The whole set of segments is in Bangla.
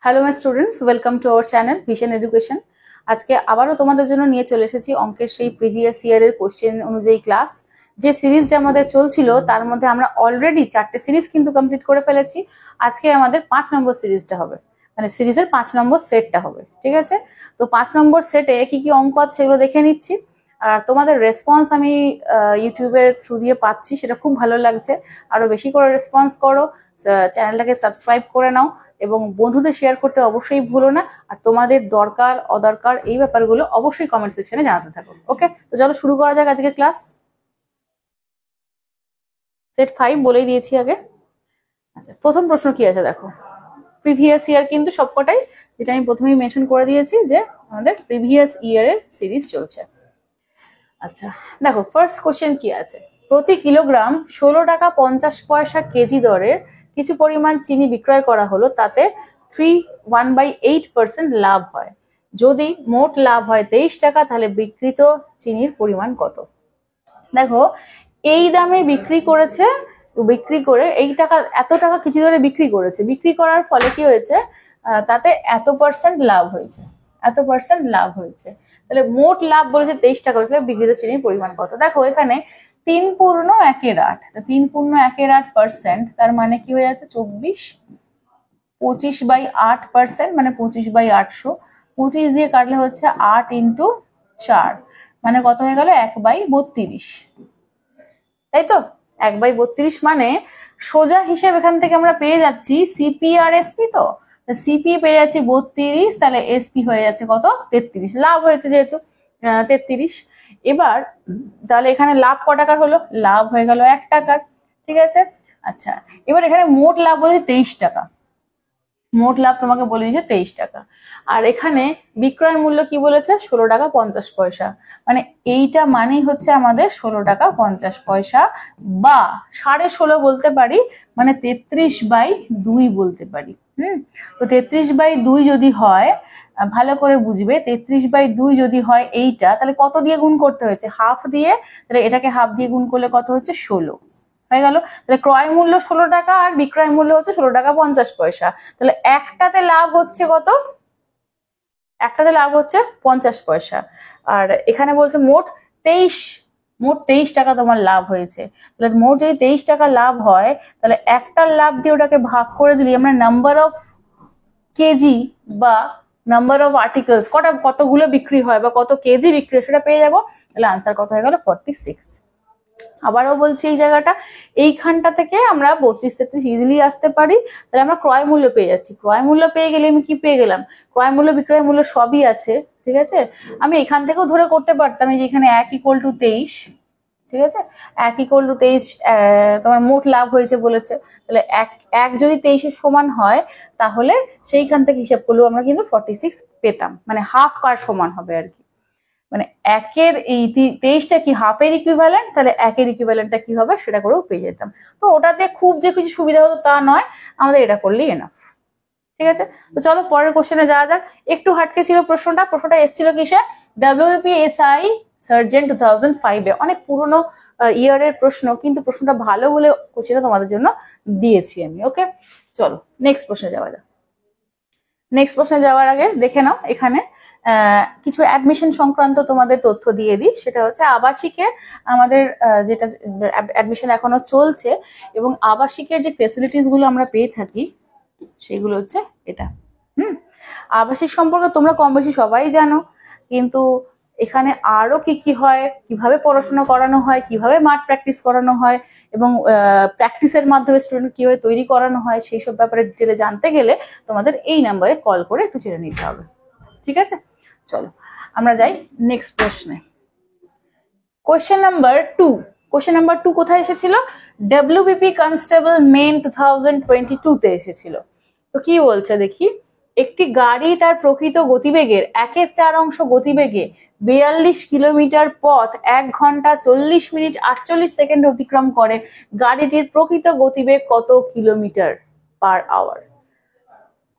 Hello my students, welcome to our channel vision education. আজকে আবারও তোমাদের জন্য নিয়ে চলে এসেছি অঙ্কের সেই প্রিভিয়াস ইয়ারের কোশ্চেন অনুযায়ী ক্লাস। যে সিরিজটা আমাদের চলছিল তার মধ্যে আমরা অলরেডি 4টে সিরিজ কিন্তু কমপ্লিট করে ফেলেছি। আজকে আমাদের 5 নম্বর সিরিজটা হবে, মানে সিরিজের 5 নম্বর সেটটা হবে। ঠিক আছে, তো 5 নম্বর সেটে কি কি অঙ্ক আছে সেগুলো দেখে নিচ্ছি। আর তোমাদের রেসপন্স আমি ইউটিউবের থ্রু দিয়ে পাচ্ছি, সেটা খুব ভালো লাগছে। আরো বেশি করে রেসপন্স করো, চ্যানেলটাকে সাবস্ক্রাইব করে নাও এবং বন্ধুদের শেয়ার করতে অবশ্যই ভুলো না। আর তোমাদের দরকার অদরকার এই ব্যাপারগুলো অবশ্যই কমেন্ট সেকশনে জানাতে থাকো। ওকে, তো চলো শুরু করা যাক আজকে ক্লাস। সেট 5 বলেই দিয়েছি আগে। আচ্ছা, প্রথম প্রশ্ন কি আছে দেখো। প্রিভিয়াস ইয়ার কিন্তু সবকটাই, যেটা আমি প্রথমেই মেনশন করে দিয়েছি যে আমাদের প্রিভিয়াস ইয়ারের সিরিজ চলছে। আচ্ছা দেখো, ফার্স্ট কোশ্চেন কি আছে। প্রতি কিলোগ্রাম 16 টাকা 50 পয়সা কেজি দরের কিছু পরিমাণ চিনি বিক্রয় করা হলো, তাতে 1/8% লাভ হয়। যদি মোট লাভ হয় 23 টাকা, তাহলে বিক্রিত চিনির পরিমাণ কত? দেখো, এই দামে বিক্রি করেছে, বিক্রি করে এই টাকা এত টাকা কেজি দরে বিক্রি করেছে, বিক্রি করার ফলে কি হয়েছে, তাতে এত পার্সেন্ট লাভ হয়েছে, এত পার্সেন্ট লাভ হয়েছে। তাহলে মোট লাভ বলেছে 23 টাকা, তাহলে বিক্রিত চিনির পরিমাণ কত? দেখো এখানে 3/8, 3/8%, তার মানে কি হয়ে যাচ্ছে 24, 25/8%, মানে 25/800। 25 দিয়ে কাটলে হচ্ছে 8 × 4, মানে কত হয়ে গেল 1/32। তাই তো, 1/32 মানে সোজা হিসেব এখান থেকে আমরা পেয়ে যাচ্ছি সিপি আর এসপি। তো সিপি পেয়ে যাচ্ছি 32, তাহলে এসপি হয়ে যাচ্ছে কত? 33। লাভ হয়েছে যেহেতু 33। এবার তাহলে এখানে লাভ ক টাকার হলো? লাভ হয়ে গেল 1 টাকার। ঠিক আছে, আচ্ছা এবার এখানে মোট লাভ বলছে 23 টাকা, মোট লাভ তোমাকে বলে দিয়েছে 23 টাকা। আর এখানে বিক্রয় মূল্য কি বলেছে? 16 টাকা 50 পয়সা, মানে এইটা মানেই হচ্ছে আমাদের 16 টাকা 50 পয়সা, বা 16.5 বলতে পারি, মানে 33/2 বলতে পারি। তো 33/2 যদি হয়, ভালো করে বুঝবে, 33/2 যদি হয় এইটা, তাহলে কত দিয়ে গুণ করতে হয়েছে? হাফ দিয়ে। তাহলে এটাকে হাফ দিয়ে গুণ করলে কত হচ্ছে? 16 হয়ে গেল। তাহলে ক্রয় মূল্য 16 টাকা আর বিক্রয় মূল্য হচ্ছে 16 টাকা 50 পয়সা। তাহলে একটাতে লাভ হচ্ছে কত? একটাতে লাভ হচ্ছে 50 পয়সা। আর এখানে বলছে মোট 23 টাকা তোমার লাভ হয়েছে। তাহলে মোট যদি 23 টাকা লাভ হয়, তাহলে একটার লাভ দিয়ে ওটাকে ভাগ করে দিলে আমরা নাম্বার অফ কেজি বা নাম্বার অফ আর্টিকেলস, কতগুলো বিক্রি হয় বা কত কেজি বিক্রি হয় সেটা পেয়ে যাবো। তাহলে আনসার কত হয়ে গেল? 46। আবারও বলছি, এই জায়গাটা এইখানটা থেকে আমরা 32-33 ইজিলি আসতে পারি। তাহলে আমরা ক্রয় মূল্য পেয়ে যাচ্ছি। ক্রয় মূল্য পেয়ে গেলে আমি কি পেয়ে গেলাম? ক্রয় মূল্য বিক্রয় মূল্য সবই আছে। ঠিক আছে, আমি এখান থেকেও ধরে করতে পারতাম যে এখানে 1 = 23। ঠিক আছে, 1 = 23 তোমার মোট লাভ হয়েছে বলেছে। তাহলে এক যদি 23-এর সমান হয়, তাহলে সেইখান থেকে হিসাব করলেও আমরা কিন্তু 46 পেতাম, মানে হাফ কার সমান হবে আর কি। মানে 1-এর এই 23টা কি হাফের ইকুইভ্যালেন্ট, তাহলে 1-এর ইকুইভ্যালেন্টটা কি হবে সেটা করেও পেয়ে যেতাম। তো ওটাতে খুব যে কিছু সুবিধা হতো তা নয়, আমাদের এটা করলেই এনাফ। ঠিক আছে, তো চলো পরের কোশ্চেনে যাওয়া যাক। একটু হাটকে ছিল প্রশ্নটা এসেছিল কিসে? WPSI সার্জেন্ট 2005-এ, অনেক পুরনো ইয়ারের প্রশ্ন, কিন্তু প্রশ্নটা ভালো বলে কোশ্চেনটা তোমাদের জন্য দিয়েছি আমি। ওকে, চলো নেক্সট প্রশ্নে যাওয়া যাক। নেক্সট প্রশ্নে যাওয়ার আগে দেখে নাও এখানে কিছু অ্যাডমিশন সংক্রান্ত তোমাদের তথ্য দিয়ে দিই। সেটা হচ্ছে আবাসিকের আমাদের যেটা অ্যাডমিশন এখনো চলছে, এবং আবাসিকের যে ফেসিলিটিস গুলো আমরা পেয়ে থাকি সেগুলো হচ্ছে এটা। আবাসিক সম্পর্কে তোমরা কম বেশি সবাই জানো, কিন্তু এখানে আরো কি কি হয়, কিভাবে পড়াশোনা করানো হয়, কিভাবে মাঠ প্র্যাকটিস করানো হয়, এবং প্র্যাকটিসের মাধ্যমে স্টুডেন্ট কিভাবে তৈরি করানো হয়, সেই সব ব্যাপারে ডিটেলে জানতে গেলে তোমাদের এই নাম্বারে কল করে একটু জেনে নিতে হবে। ঠিক আছে, চলো আমরা যাই নেক্সট প্রশ্নে। Question number 2। কোশ্চেন নাম্বার 2 কোথায় এসেছিল? WBP কনস্টেবল মেন 2022-তে এসেছিল। তো কি বলছে দেখি। একটি গাড়ি তার প্রকৃত গতিবেগের 1/4 গতিবেগে 42 কিলোমিটার পথ 1 ঘন্টা 40 মিনিট 48 সেকেন্ড অতিক্রম করে। গাড়িটির প্রকৃত গতিবেগ কত কিলোমিটার/আওয়ার?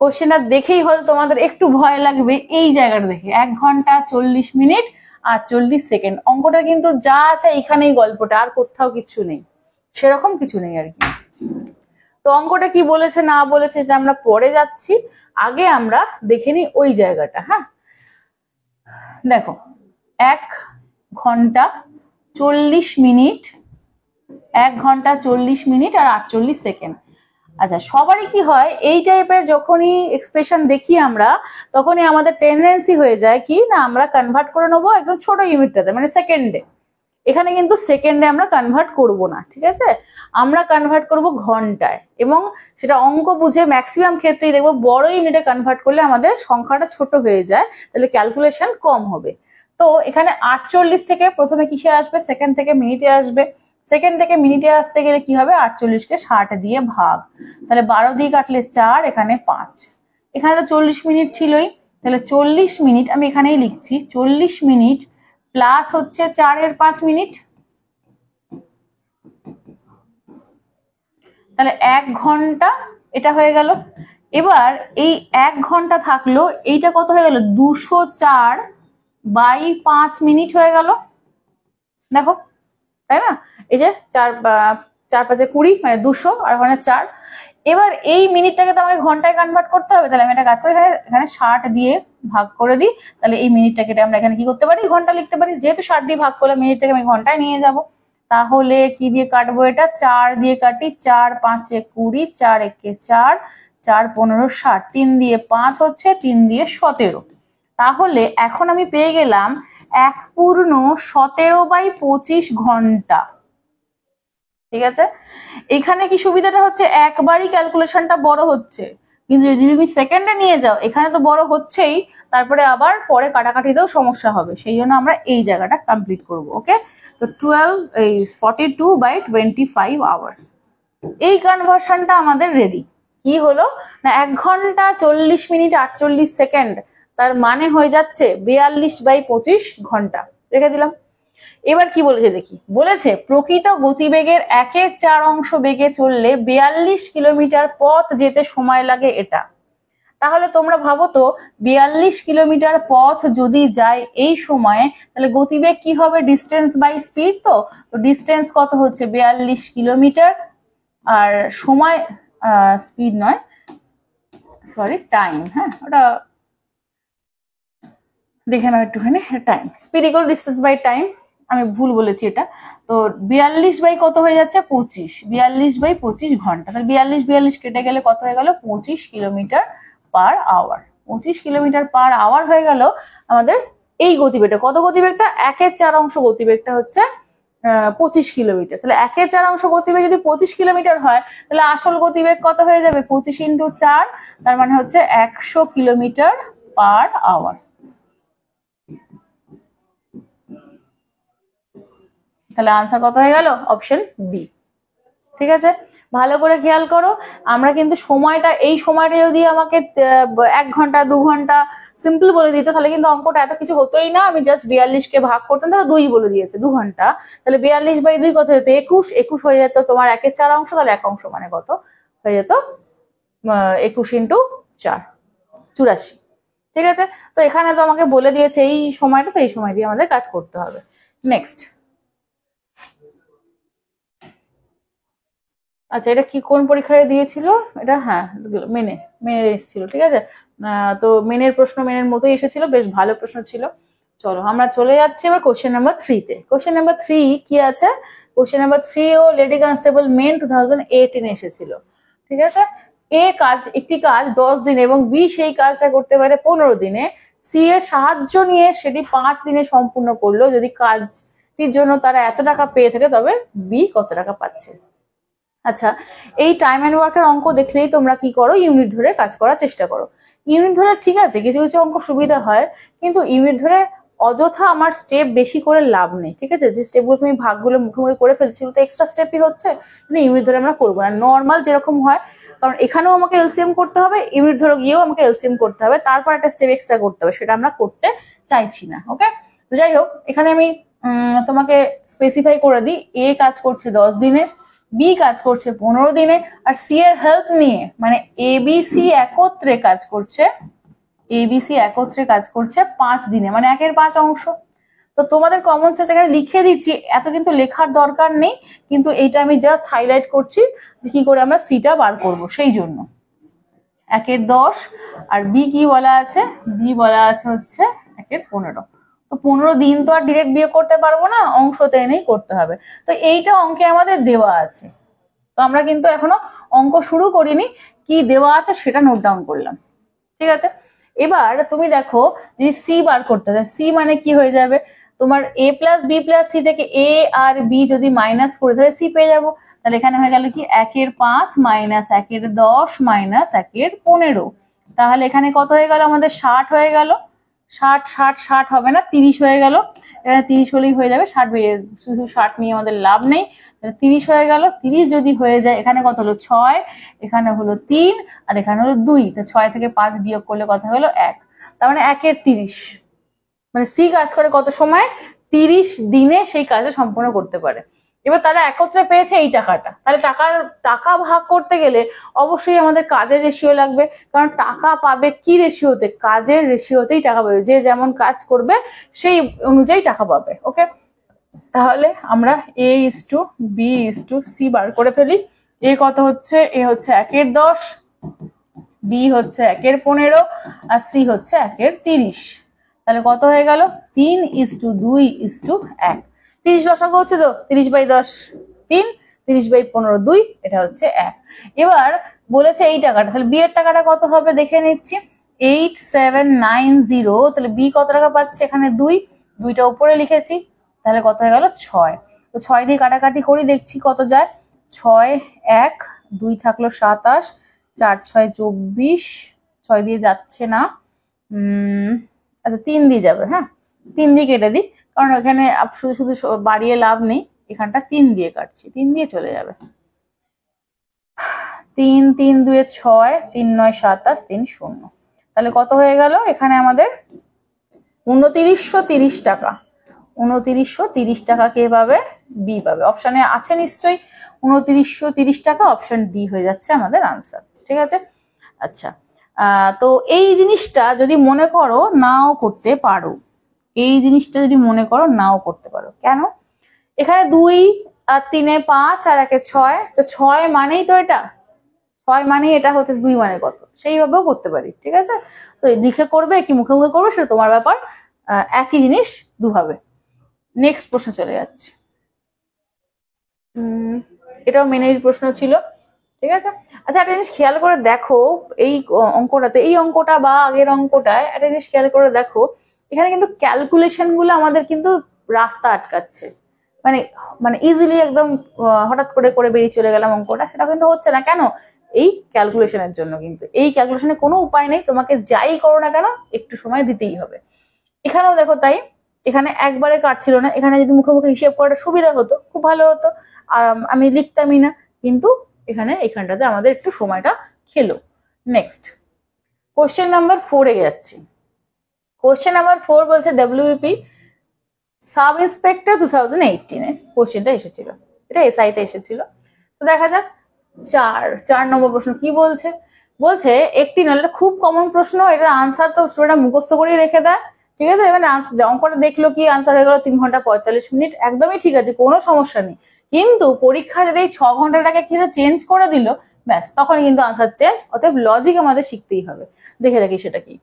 কোশ্চেনটা দেখেই হয়তো তোমাদের একটু ভয় লাগবে এই জায়গাটা দেখে। 1 ঘন্টা 40 মিনিট 48 সেকেন্ড। অঙ্কটা কিন্তু যা আছে এখানেই গল্পটা, আর কোথাও কিছু নেই, সেরকম কিছু নেই আর কি। তো অঙ্কটা কি বলেছে না বলেছে সেটা আমরা পরে যাচ্ছি, আগে আমরা দেখে নিই ওই জায়গাটা। হ্যাঁ, দেখো 1 ঘন্টা 40 মিনিট, 1 ঘন্টা 40 মিনিট আর 48 সেকেন্ড। আচ্ছা, সবারই কি হয় এই টাইপের যখনই এক্সপ্রেশন দেখি আমরা, তখনই আমাদের টেন্ডেন্সি হয়ে যায় কি না আমরা কনভার্ট করে নেবো একদম ছোট ইউনিটটাতে, মানে সেকেন্ডে। এখানে কিন্তু সেকেন্ডে আমরা কনভার্ট করব না, ঠিক আছে, আমরা কনভার্ট করব ঘন্টায়। এবং সেটা অঙ্ক বুঝে ম্যাক্সিমাম ক্ষেত্রেই দেখবো বড় ইউনিটে কনভার্ট করলে আমাদের সংখ্যাটা ছোট হয়ে যায়, তাহলে ক্যালকুলেশন কম হবে। তো এখানে 48 থেকে প্রথমে কিসে আসবে, সেকেন্ড থেকে মিনিটে আসবে। সেকেন্ড থেকে মিনিটে আসতে গেলে কি হবে, 48কে 60 দিয়ে ভাগ, তাহলে 12 দিয়ে কাটলে 4, এখানে 5। এখানে তো 40 মিনিট ছিলই, তাহলে 40 মিনিট আমি এখানেই লিখছি, 40 মিনিট প্লাস হচ্ছে 4 এর 5 মিনিট, তাহলে 1 ঘন্টা এটা হয়ে গেল। এবার এই 1 ঘন্টা থাকলো, এইটা কত হয়ে গেল, 204/5 মিনিট হয়ে গেল। দেখো, তাই না, এই যে 4 5 20, মানে 200 আর ওখানে 4। এবার এই মিনিটটাকে তো আমাকে ঘন্টায় কনভার্ট করতে হবে, তাহলে আমি একটা কাজ করি, এখানে 60 দিয়ে ভাগ করে দিই, তাহলে এই মিনিটটাকে আমরা এখানে কি করতে পারি, ঘন্টা লিখতে পারি। যেহেতু 60 দিয়ে ভাগ করলে মিনিটটাকে আমি ঘন্টায় নিয়ে যাব, তাহলে কি দিয়ে কাটবো, এটা 4 দিয়ে কাটি, 4 5 20, 4 1 4, 4 15 60, 3 দিয়ে 5 হচ্ছে, 3 দিয়ে 17। তাহলে এখন আমি পেয়ে গেলাম 1 পূর্ণ 17/25 ঘন্টা। ঠিক আছে, এখানে কি সুবিধাটা হচ্ছে, একবারই ক্যালকুলেশনটা বড় হচ্ছে, কিন্তু যদি তুমি সেকেন্ডে নিয়ে যাও এখানে তো বড় হচ্ছেই, তারপরে আবার পরে কাটাকাটিতেও সমস্যা হবে, সেই জন্য আমরা এই জায়গাটা কমপ্লিট করব। ওকে, তো 42/25 আওয়ার্স, এই কনভার্সনটা আমাদের রেডি। কি হলো না, 1 ঘন্টা 40 মিনিট 48 সেকেন্ড, তার মানে হয়ে যাচ্ছে 42/25 ঘন্টা। রেখে দিলাম। এবার কি বলেছে দেখি, বলেছে প্রকৃত গতিবেগের 1/4 বেগে চললে 42 কিলোমিটার পথ যেতে সময় লাগে এটা। তাহলে তোমরা ভাবো তো, 42 কিলোমিটার পথ যদি যায় এই সময়ে, তাহলে গতিবেগ কি হবে, ডিস্টেন্স বাই স্পিড। তো ডিস্টেন্স কত হচ্ছে, 42 কিলোমিটার, আর সময় স্পিড নয়, সরি টাইম, হ্যাঁ ওটা দেখে নাও একটুখানি, time, speed equal distance by time, আমি ভুল বলেছি এটা। তো 42 বাই কত হয়ে যাচ্ছে, 25, 42/25 ঘন্টা, তাহলে 42 কেটে গেলে কত হয়ে গেল, 25 kilometre per hour. 25 kilometre per hour হয়ে গেল আমাদের এই গতিবেগটা। কত গতিবেগটা, 1/4 গতিবেগটা হচ্ছে 25 কিলোমিটার। তাহলে 1/4 গতিবেগ যদি 25 কিলোমিটার হয়, তাহলে আসল গতিবেগ কত হয়ে যাবে, 25 × 4, তার মানে হচ্ছে 100 কিলোমিটার পার আওয়ার। তাহলে আনসার কত হয়ে গেল, অপশন বি। ঠিক আছে, ভালো করে খেয়াল করো, আমরা কিন্তু সময়টা, এই সময়টা যদি আমাকে 1 ঘন্টা 2 ঘন্টা সিম্পল বলে দিত, তাহলে কিন্তু অঙ্কটা এত কিছু হতোই না। আমি জাস্ট 42কে ভাগ করতাম, তাহলে 2 বলে দিয়েছে 2 ঘন্টা, তাহলে 42/2 কত হতো, 21, 21 হয়ে যেত তোমার 1/4, তাহলে 1 অংশ মানে কত হয়ে যেত, 21 × 4, 84। ঠিক আছে, তো এখানে তো আমাকে বলে দিয়েছে এই সময়টা, তো এই সময় দিয়ে আমাদের কাজ করতে হবে। নেক্সট, আচ্ছা এটা কি কোন পরীক্ষায় দিয়েছিল এটা, হ্যাঁ মেনে এসেছিল। ঠিক আছে, তো মেনের প্রশ্ন মেনের মতোই এসেছিল, বেশ ভালো প্রশ্ন ছিল। চলো আমরা চলে যাচ্ছি এবার কোশ্চেন নাম্বার 3-তে। কোশ্চেন নাম্বার 3 কি আছে, কোশ্চেন নাম্বার 3 ও লেডি কনস্টেবল মেন 2018 এসেছিল। ঠিক আছে, এ কাজ, একটি কাজ 10 দিন এবং বি সেই কাজটা করতে পারে 15 দিনে, সি এর সাহায্য নিয়ে সেটি 5 দিনে সম্পূর্ণ করলো। যদি কাজটির জন্য তারা এত টাকা পেয়ে থাকে, তবে বি কত টাকা পাচ্ছে। আচ্ছা, এই টাইম এন্ড ওয়ার্কের অঙ্ক দেখলেই তোমরা কি করো, ইউনিট ধরে কাজ করার চেষ্টা করো। ইউনিট ধরে ঠিক আছে, কিছু কিছু অঙ্ক সুবিধা হয়, কিন্তু ইউনিট ধরে অযথা আমার স্টেপ বেশি করে লাভ নেই। ঠিক আছে, যে স্টেপগুলো তুমি ভাগগুলো মুখে মুখে করে ফেলছি, সেগুলো তো এক্সট্রা স্টেপই হচ্ছে, কিন্তু ইউনিট ধরে আমরা করবো না, নর্মাল যেরকম হয়। কারণ এখানেও আমাকে এলসিএম করতে হবে, ইউনিট ধরে গিয়েও আমাকে এলসিএম করতে হবে, তারপর একটা স্টেপ এক্সট্রা করতে হবে, সেটা আমরা করতে চাইছি না। ওকে, তো যাই হোক, এখানে আমি তোমাকে স্পেসিফাই করে দিই, এ কাজ করছে 10 দিনে, বি কাজ করছে 15 দিনে, আর সি এর হেল্প নিয়ে, মানে এবিসি একত্রে কাজ করছে 5 দিনে, মানে 1/5 অংশ। তো তোমাদের কমন সেন্স এখানে লিখে দিচ্ছি, এত কিন্তু লেখার দরকার নেই, কিন্তু এইটা আমি জাস্ট হাইলাইট করছি যে কি করে আমরা সিটা বার করব। সেই জন্য 1 এর 10 আর বি কি বলা আছে, বি বলা আছে হচ্ছে 1 এর 15। তো 15 দিন তো আর ডিরেক্ট বিয়োগ করতে পারবো না, অংশতে এনেই করতে হবে। তো এইটা অঙ্কে আমাদের দেওয়া আছে, তো আমরা কিন্তু এখনো অঙ্ক শুরু করিনি, কি দেওয়া আছে সেটা নোট ডাউন করলাম। ঠিক আছে, এবার তুমি দেখো যদি সি বার করতে হবে, সি মানে কি হয়ে যাবে, তোমার a plus B plus C থেকে a আর b যদি মাইনাস করে তাহলে সি পেয়ে যাবো। তাহলে এখানে হয়ে গেল কি 1 এর 5 মাইনাস 1 এর 10 মাইনাস 1 এর 15। তাহলে এখানে কত হয়ে গেল আমাদের 60 হয়ে গেল। 60 হবে না, 30 হয়ে গেল। এখানে 30 হলেই হয়ে যাবে, 60 শুধু 60 নিয়ে আমাদের লাভ নেই। 30 হয়ে গেল। 30 যদি হয়ে যায়, এখানে কত হলো 6, এখানে হলো 3 আর এখানে হলো 2। তো 6 থেকে 5 বিয়োগ করলে কত হলো 1। তার মানে 1 এর 30, মানে সি কাজ করে কত সময়, 30 দিনে সেই কাজটা সম্পূর্ণ করতে পারে। এবার তারা একত্রে পেয়েছে এই টাকাটা, তাহলে টাকা ভাগ করতে গেলে অবশ্যই আমাদের কাজের রেশিও লাগবে, কারণ টাকা পাবে কি রেশিওতে, কাজের রেশিওতেই টাকা পাবে। যে যেমন কাজ করবে সেই অনুযায়ী টাকা পাবে। ওকে, তাহলে আমরা A:B:C বার করে ফেলি। এ কত হচ্ছে, এ হচ্ছে 1 এর 10, বি হচ্ছে 1 এর 15 আর সি হচ্ছে 1 এর 30। তাহলে কত হয়ে গেল 3:2:1। 30 লসাগু হচ্ছে তো, 30/10 3, 30/15 2, এটা হচ্ছে 1। এবার বলেছে এই টাকাটা, তাহলে বি এর টাকাটা কত হবে দেখে নিচ্ছি। 8790, তাহলে বি কত টাকা পাচ্ছে, এখানে 2টা উপরে লিখেছি, তাহলে কত হয়ে গেল 6। তো 6 দিয়ে কাটাকাটি করি, দেখছি কত যায়, 6 1 2 থাকলো 27, 4 6 24, 6 দিয়ে যাচ্ছে না, আচ্ছা 3 দিয়ে যাবে, হ্যাঁ 3 দিয়ে কেটে দিই, কারণ এখানে শুধু শুধু বাড়িয়ে লাভ নেই, এখানটা 3 দিয়ে কাটছি, 3 দিয়ে চলে যাবে। 3 3 2 6, 3 9 27, 3 0। তাহলে কত হয়ে গেল এখানে আমাদের 2930 টাকা। 2930 টাকা কে পাবে, বি পাবে। অপশনে আছে নিশ্চয়ই 2930 টাকা, অপশন ডি হয়ে যাচ্ছে আমাদের আনসার। ঠিক আছে, আচ্ছা তো এই জিনিসটা যদি মনে করো নাও করতে পারো, এই জিনিসটা যদি মনে করো নাও করতে পারো, কেন, এখানে 2 আর 3 5 আর 1 6, তো 6 মানেই তো এটা, 6 মানে এটা হচ্ছে 2 মানে কত, সেইভাবেও করতে পারি। ঠিক আছে, তো লিখে করবে কি মুখে মুখে করবে সেটা তোমার ব্যাপার, একই জিনিস দুভাবে। নেক্সট প্রশ্ন চলে যাচ্ছে, এটাও মেনের প্রশ্ন ছিল। ঠিক আছে, আচ্ছা একটা জিনিস খেয়াল করে দেখো, এই অঙ্কটাতে, এই অঙ্কটা বা আগের অঙ্কটায় একটা জিনিস খেয়াল করে দেখো, এখানে কিন্তু ক্যালকুলেশন গুলো আমাদের কিন্তু রাস্তা আটকাচ্ছে, মানে মানে ইজিলি একদম হঠাৎ করে করে বেরিয়ে চলে গেলাম অঙ্কটা, সেটা কিন্তু হচ্ছে না। কেন, এই ক্যালকুলেশনের জন্য। কিন্তু এই ক্যালকুলেশনে কোনো উপায় নেই, তোমাকে যাই করো না কেন একটু সময় দিতেই হবে। এখানেও দেখো তাই, এখানে একবারে কাটছিল না, এখানে যদি মুখে মুখে হিসেব করাটা সুবিধা হতো, খুব ভালো হতো, আমি লিখতামই না, কিন্তু এখানটাতে আমাদের একটু সময়টা খেলো। নেক্সট কোশ্চেন নাম্বার 4 এ যাচ্ছি। কোশ্চেন নাম্বার 4 বলছে ডব্লিউপি সাব ইন্সপেক্টর 2018 কোশ্চেনটা এসেছিল, এটা এসআই তে এসেছিল। তো দেখা যাক 4 নম্বর প্রশ্ন কি বলছে। বলছে একটি নল, খুব কমন প্রশ্ন, এটার আনসার তো স্টুডেন্টরা মুখস্থ করেই রেখে দেয়। ঠিক আছে, এবার অঙ্কটা দেখলো কি আনসার হয়ে গেল 3 ঘন্টা 45 মিনিট, একদমই ঠিক আছে, কোনো সমস্যা নেই। কিন্তু পরীক্ষা যদি এই 6 ঘন্টাটাকে কিছু চেঞ্জ করে দিল, ব্যাস তখন কিন্তু আনসার চেঞ্জ। অতএব লজিক আমাদের শিখতেই হবে। দেখে রাখি সেটা কি।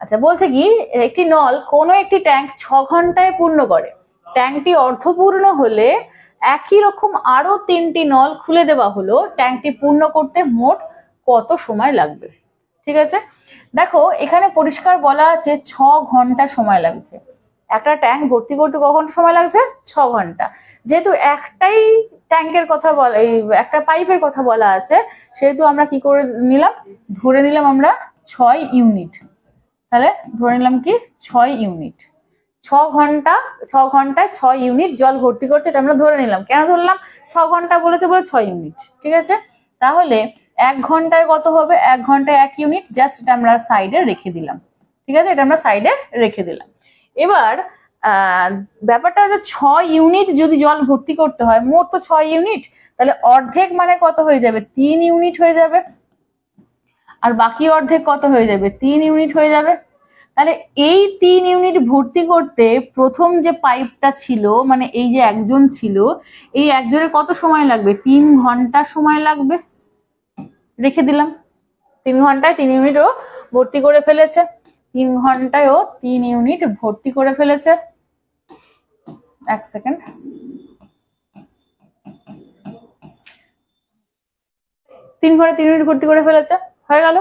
আচ্ছা বলছে কি, একটি নল কোনো একটি ট্যাঙ্ক 6 ঘন্টায় পূর্ণ করে, ট্যাঙ্কটি অর্ধপূর্ণ হলে একই রকম আরো 3টি নল খুলে দেওয়া হলো, ট্যাঙ্কটি পূর্ণ করতে মোট কত সময় লাগবে। ঠিক আছে, দেখো এখানে পরিষ্কার বলা আছে 6 ঘন্টা সময় লাগছে। একটা ট্যাঙ্ক ভর্তি করতে ক ঘন্টা সময় লাগছে, 6 ঘন্টা। যেহেতু একটাই ট্যাঙ্কের কথা বলা, এই একটা পাইপের কথা বলা আছে, সেহেতু আমরা কি করে নিলাম, ধরে নিলাম আমরা 6 ইউনিট। তাহলে ধরে নিলাম কি 6 ইউনিট, 6 ঘন্টায় 6 ইউনিট জল ভর্তি করছে, এটা আমরা ধরে নিলাম। কেন ধরলাম, 6 ঘন্টা বলেছে বলে 6 ইউনিট। ঠিক আছে, তাহলে 1 ঘন্টায় কত হবে, 1 ঘন্টায় 1 ইউনিট, জাস্ট এটা আমরা সাইডে রেখে দিলাম। ঠিক আছে, এটা আমরা সাইডে রেখে দিলাম। এবার ব্যাপারটা হচ্ছে 6 ইউনিট যদি জল ভর্তি করতে হয়, মোট তো 6 ইউনিট, তাহলে অর্ধেক মানে কত হয়ে যাবে, 3 ইউনিট হয়ে যাবে, আর বাকি অর্ধেক কত হয়ে যাবে, 3 ইউনিট হয়ে যাবে। তাহলে এই 3 ইউনিট ভর্তি করতে প্রথম যে পাইপটা ছিল, মানে এই যে একজন ছিল, এই একজনের কত সময় লাগবে? 3 ঘন্টা সময় লাগবে। রেখে দিলাম 3 ঘন্টায় 3 ইউনিটও ভর্তি করে ফেলেছে। 3 ঘন্টায়ও 3 ইউনিট ভর্তি করে ফেলেছে। এক সেকেন্ড, 3 ঘন্টায় 3 ইউনিট ভর্তি করে ফেলেছে, হয়ে গেল।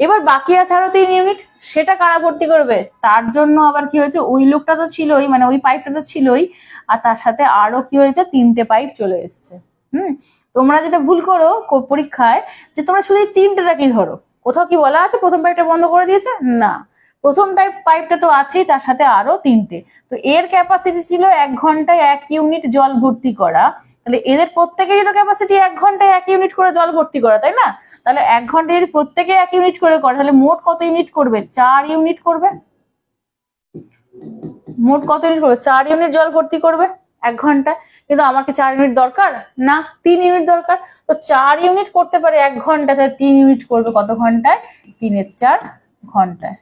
এবার বাকি আছে আরো 3 ইউনিট, সেটা কারা ভর্তি করবে? তার জন্য আবার কি হয়েছে, ওই লোকটা তো ছিলই, মানে ওই পাইপটা তো ছিলই, আর তার সাথে আরো কি হয়েছে, 3টে পাইপ চলে এসছে। তোমরা যেটা ভুল করো পরীক্ষায়, যে তোমরা শুধু এই 3টেটাকেই ধরো। কোথাও কি বলা আছে প্রথম পাইপটা বন্ধ করে দিয়েছে? না, প্রথম পাইপটা তো আছেই, তার সাথে আরো 3টে। তো এর ক্যাপাসিটি ছিল 1 ঘন্টায় 1 ইউনিট জল ভর্তি করা। তাহলে এদের প্রত্যেকেরই তো ক্যাপাসিটি 1 ঘন্টায় 1 ইউনিট করে জল ভর্তি করা, তাই না? তাহলে 1 ঘন্টায় যদি প্রত্যেকে 1 ইউনিট করে করে, তাহলে মোট কত ইউনিট করবে? 4 ইউনিট করবে। মোট কত ইউনিট করবে? 4 ইউনিট জল ভর্তি করবে 1 ঘন্টায়। কিন্তু আমাকে 4 ইউনিট দরকার না, 3 ইউনিট দরকার। তো 4 ইউনিট করতে পারে 1 ঘন্টায়, তাহলে 3 ইউনিট করবে কত ঘন্টায়? 3-4 ঘন্টায়।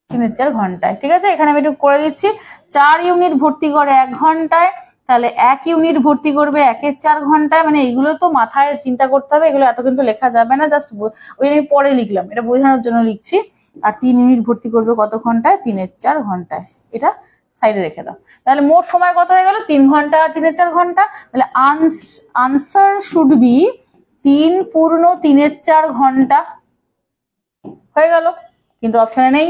3-4 ঘন্টায়, ঠিক আছে। এখানে আমি একটু করে দিচ্ছি, 4 ইউনিট ভর্তি করে 1 ঘন্টায়, তাহলে 1 ইউনিট ভর্তি করবে 1-4 ঘন্টায়। মানে এগুলো তো মাথায় চিন্তা করতে হবে, এগুলো এত কিন্তু লেখা যাবে না, জাস্ট ওই আমি পরে লিখলাম, এটা বোঝানোর জন্য লিখছি। আর 3 ইউনিট ভর্তি করবে কত ঘন্টায়? 3-4 ঘন্টায়। এটা সাইডে রেখে দাও। তাহলে মোট সময় কত হয়ে গেল? 3 ঘন্টা আর 3-4 ঘন্টা। তাহলে আনসার শুড বি 3 পূর্ণ 3-4 ঘন্টা। হয়ে গেল, কিন্তু অপশনে নেই,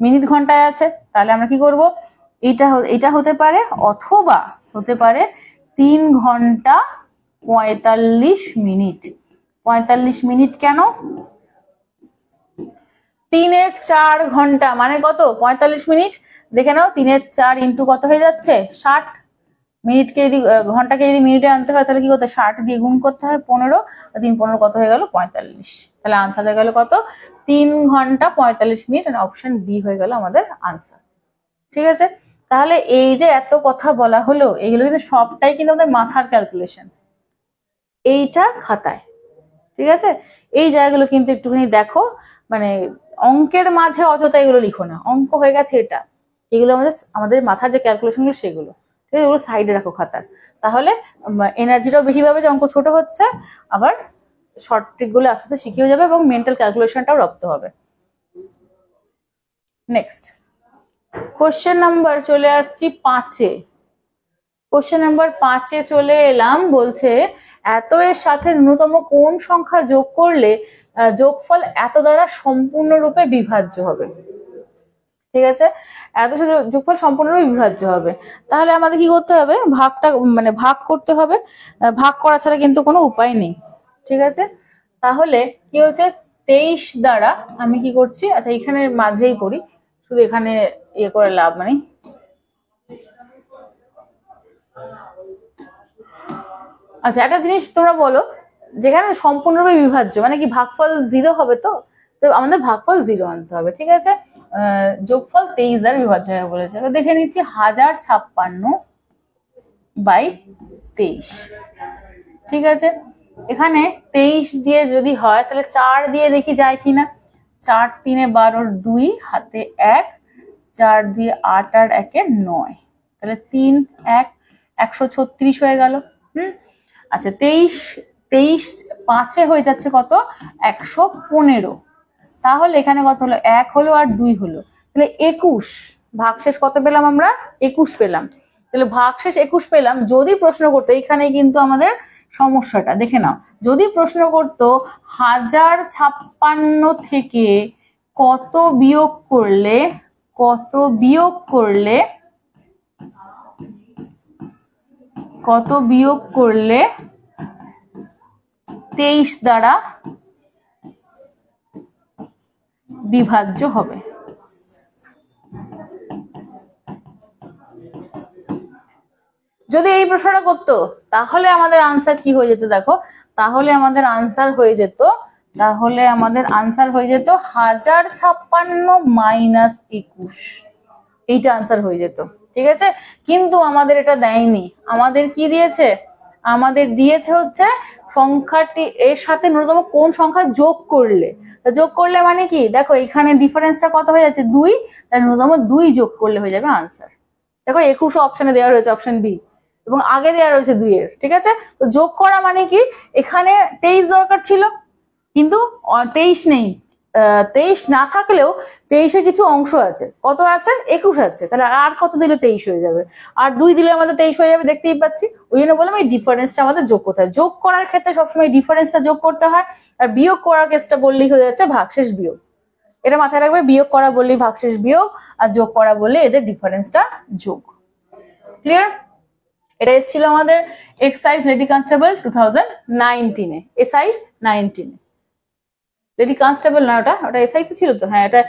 মিনিট ঘন্টায় আছে। তাহলে আমরা কি করব? এটা হতে পারে, অথবা হতে পারে 3 ঘন্টা 45 মিনিট। 45 মিনিট কেন? 3-4 ঘন্টা মানে কত? 45 মিনিট। দেখে নাও, 3-4 ইন্টু কত হয়ে যাচ্ছে? 60। মিনিটকে যদি ঘন্টাকে যদি মিনিটে আনতে হয়, তাহলে কি করতে হয়? 60 দিয়ে গুণ করতে হয় 15। 3-15 কত হয়ে গেল? 45। তাহলে আনসার হয়ে গেল কত? 3 ঘন্টা 45 মিনিট। অপশন বি হয়ে গেল আমাদের আনসার। ঠিক আছে। তাহলে এই যে এত কথা বলা হলো, এগুলো কিন্তু সবটাই কিন্তু আমাদের মাথার ক্যালকুলেশন, এইটা খাতায়। ঠিক আছে, এই জায়গাগুলো কিন্তু একটুখানি দেখো, মানে অঙ্কের মাঝে অযথা এগুলো লিখো না। অঙ্ক হয়ে গেছে এটা, এগুলো আমাদের মাথার যে ক্যালকুলেশন গুলো সেগুলো, ঠিক আছে, এগুলো সাইডে রাখো খাতার। তাহলে এনার্জিটাও বেশি পাবে, যে অঙ্ক ছোট হচ্ছে, আবার শর্ট ট্রিক গুলো আস্তে আস্তে শিখেও যাবে, এবং মেন্টাল ক্যালকুলেশনটাও রপ্ত হবে। নেক্সট কোশ্চেন নাম্বার চলে আসছি 5-এ। কোশ্চেন নাম্বার 5-এ চলে এলাম। বলছে এত এর সাথে ন্যূনতম কোন সংখ্যা যোগ করলে যোগফল এত দ্বারা সম্পূর্ণরূপে বিভাজ্য হবে। ঠিক আছে, এত সাথে যোগফল সম্পূর্ণরূপে বিভাজ্য হবে। তাহলে আমাদের কি করতে হবে? ভাগটা মানে ভাগ করতে হবে। ভাগ করা ছাড়া কিন্তু কোনো উপায় নেই। ঠিক আছে, তাহলে কি হচ্ছে, 23 দ্বারা আমি কি করছি, আচ্ছা এখানে মাঝেই করি, শুধু এখানে ইয়ে করে লাভ মানে, আচ্ছা একটা জিনিস তোমরা বলো, যেখানে সম্পূর্ণরূপে বিভাজ্য মানে কি ভাগফল 0 হবে, তো আমাদের ভাগফল 0 আনতে হবে। ঠিক আছে, যোগফল 23 দ্বারা বিভাজ্য হবে বলেছে। তো দেখে নিচ্ছি 1056/23। ঠিক আছে, এখানে 23 দিয়ে যদি হয়, তাহলে 4 দিয়ে দেখি যায় কিনা। 4-3 12, 2 হাতে 1, 4-2 8 আর 1 9, তাহলে 3 1 136 হয়ে গেল। আচ্ছা 23 5-এ হয়ে যাচ্ছে কত? 115। তাহলে এখানে কত হলো? 1 হলো আর 2 হলো, তাহলে 21। ভাগশেষ কত পেলাম আমরা? 21 পেলাম। তাহলে ভাগশেষ 21 পেলাম। যদি প্রশ্ন করতো, এখানে কিন্তু আমাদের সমস্যাটা দেখে নাও, যদি প্রশ্ন করতো 1056 থেকে কত বিয়োগ করলে 23 দ্বারা বিভাজ্য হবে। যদি এই প্রশ্নটা করতো, তাহলে আমাদের আনসার কি হয়ে যেত? দেখো, তাহলে আমাদের আনসার হয়ে যেত 1056 - 21, এইটা আনসার হয়ে যেত। ঠিক আছে, কিন্তু আমাদের এটা দেয়নি। আমাদের কি দিয়েছে? আমাদের দিয়েছে হচ্ছে সংখ্যাটি এর সাথে ন্যূনতম কোন সংখ্যা যোগ করলে। যোগ করলে মানে কি, দেখো এখানে ডিফারেন্সটা কত হয়ে যাচ্ছে 2, তার ন্যূনতম 2 যোগ করলে হয়ে যাবে আনসার। দেখো 21 অপশনে দেওয়া রয়েছে, অপশন বি, এবং আগে দেওয়া রয়েছে 2 এর। ঠিক আছে, তো যোগ করা মানে কি, এখানে 23 দরকার ছিল কিন্তু 23 নেই। 23 না থাকলেও 23-এর কিছু অংশ আছে, কত আছে 21 আছে, তাহলে আর কত দিলে 23 হয়ে যাবে, আর 2 দিলে আমাদের 23 হয়ে যাবে, দেখতেই পাচ্ছি। ওই জন্য বললাম এই ডিফারেন্সটা আমাদের যোগ করতে হয়। যোগ করার ক্ষেত্রে সবসময় ডিফারেন্সটা যোগ করতে হয়, আর বিয়োগ করার কেসটা বললেই হয়ে যাচ্ছে ভাগশেষ বিয়োগ। এটা মাথায় রাখবে, বিয়োগ করা বললেই ভাগশেষ বিয়োগ, আর যোগ করা বললে এদের ডিফারেন্সটা যোগ। ক্লিয়ার? এটা এসেছিল আমাদের এক্সারসাইজ লেডি কনস্টেবল 2019-এ, এসআই 19-এ। লেডি কনস্টেবল না, ওটা এসআই তে ছিল তো, হ্যাঁ এটা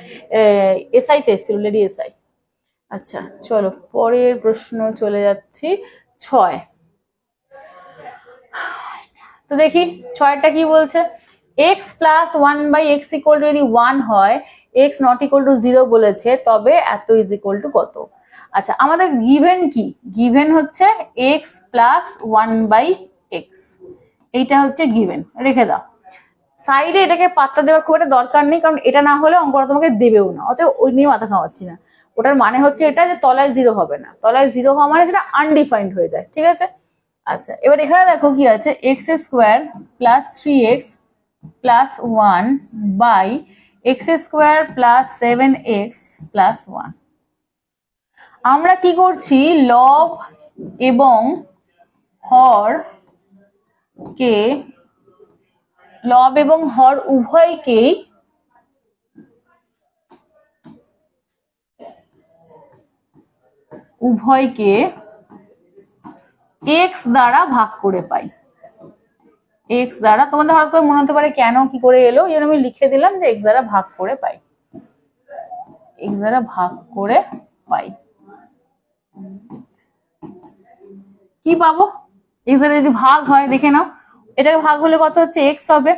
এসআই তে এসেছিল, লেডি এসআই। আচ্ছা চলো পরের প্রশ্ন চলে যাচ্ছি 6। তো দেখি 6টা কি বলছে, x plus 1/x equal to যদি 1 হয়, x নট ইকুয়াল টু 0 বলেছে, তবে এত ইজ ইকুয়াল টু কত। আচ্ছা আমাদের গিভেন কি, গিভেন হচ্ছে x প্লাস 1/x, এইটা হচ্ছে গিভেন, রেখে দাও সাইডে। এটাকে পাত্তা দেওয়ার খুব একটা দরকার নেই, কারণ এটা না হলে অঙ্কটা তোমাকে দেবেও না, অতএব ওই নিয়ে মাথা খাওয়াচ্ছি না। ওটার মানে হচ্ছে এটা যে তলায় 0 হবে না, তলায় 0 হওয়া মানে সেটা আনডিফাইন্ড হয়ে যায়। ঠিক আছে, আচ্ছা এবার এখানে দেখো কি আছে, x² plus 3x plus 1/x² plus 7x plus 1। আমরা কি করছি, লব এবং হর উভয়কেই x দ্বারা ভাগ করে পাই। x দ্বারা, তোমাদের হয়তো মনে হতে পারে কেন কি করে এলো, এই জন্য আমি লিখে দিলাম যে x দ্বারা ভাগ করে পাই, x দ্বারা ভাগ করে পাই। কি পাবো, x দ্বারা যদি ভাগ হয় দেখে নাও, এটাকে ভাগ হলে কত হচ্ছে x হবে,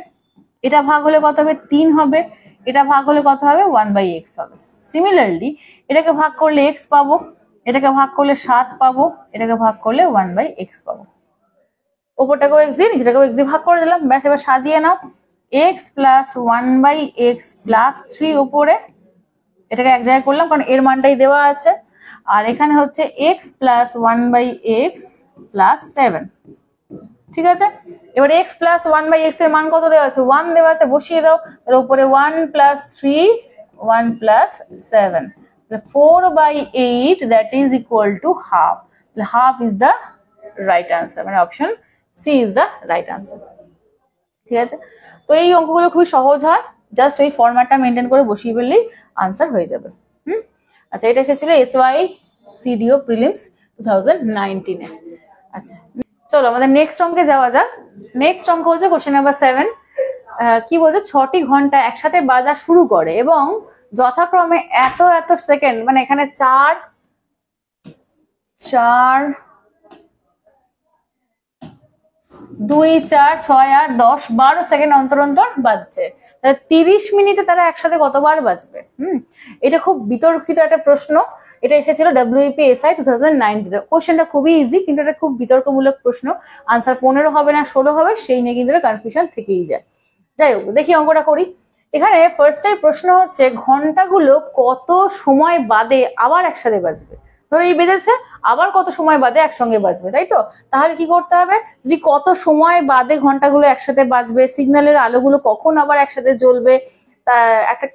এটা ভাগ হলে কত হবে 3 হবে, এটা ভাগ হলে কত হবে 1/x হবে। সিমিলারলি এটাকে ভাগ করলে x পাবো, এটাকে ভাগ করলে 7 পাবো, এটাকে ভাগ করলে 1/x পাবো। ওপরটাকেও x দিয়ে নিচেটাকেও x দিয়ে ভাগ করে দিলাম, ব্যাস এবার সাজিয়ে নাও, x প্লাস 1/x প্লাস 3 ওপরে, এটাকে এক জায়গায় করলাম কারণ এর মানটাই দেওয়া আছে, আর এখানে হচ্ছে x প্লাস 1/x প্লাস 7। ঠিক আছে, এবার x প্লাস 1/x এর মান কত দেওয়া আছে, 1 দেওয়া আছে, বসিয়ে দাও। এর উপরে 1 plus 3, 1 plus 7, 4/8, that is equal to half. Half is the right answer, মানে option C is the right answer. ঠিক আছে, তো এই অঙ্কগুলো খুবই সহজ হয়, জাস্ট এই ফরম্যাটটা মেনটেন করে বসিয়ে ফেললেই আনসার হয়ে যাবে। আচ্ছা এটা এসেছিল SY CDO প্রিলিমস 2019-এ। আচ্ছা চলো আমাদের নেক্সট অঙ্কে যাওয়া যাক। নেক্সট অঙ্ক হচ্ছে কোশ্চেন নাম্বার 7। কি বলছে, 6টি ঘন্টা একসাথে বাজা শুরু করে এবং যথাক্রমে এত এত সেকেন্ড, মানে এখানে 4, 2, 4, 6, 8, 10, 12 সেকেন্ড অন্তর অন্তর বাজছে। 30 মিনিটে তারা একসাথে কতবার বাজবে? এটা খুব বিতর্কিত একটা প্রশ্ন। এটা এসেছিল WPSI 2019। কোশ্চেনটা খুবই ইজি, কিন্তু এটা খুব বিতর্কমূলক প্রশ্ন। আনসার 15 হবে না 16 হবে, সেই নিয়ে কিন্তু কনফিউশন থেকেই যায়। যাই হোক, দেখি অঙ্কটা করি। এখানে ফার্স্টেই প্রশ্ন হচ্ছে ঘন্টাগুলো কত সময় বাদে আবার একসাথে বাজবে। ধরো এই বেজেছে, আবার কত সময় বাদে একসঙ্গে বাজবে, তাই তো? তাহলে কি করতে হবে, যদি কত সময় বাদে ঘন্টাগুলো একসাথে বাজবে, সিগন্যালের আলোগুলো কখন আবার একসাথে জ্বলবে, একটা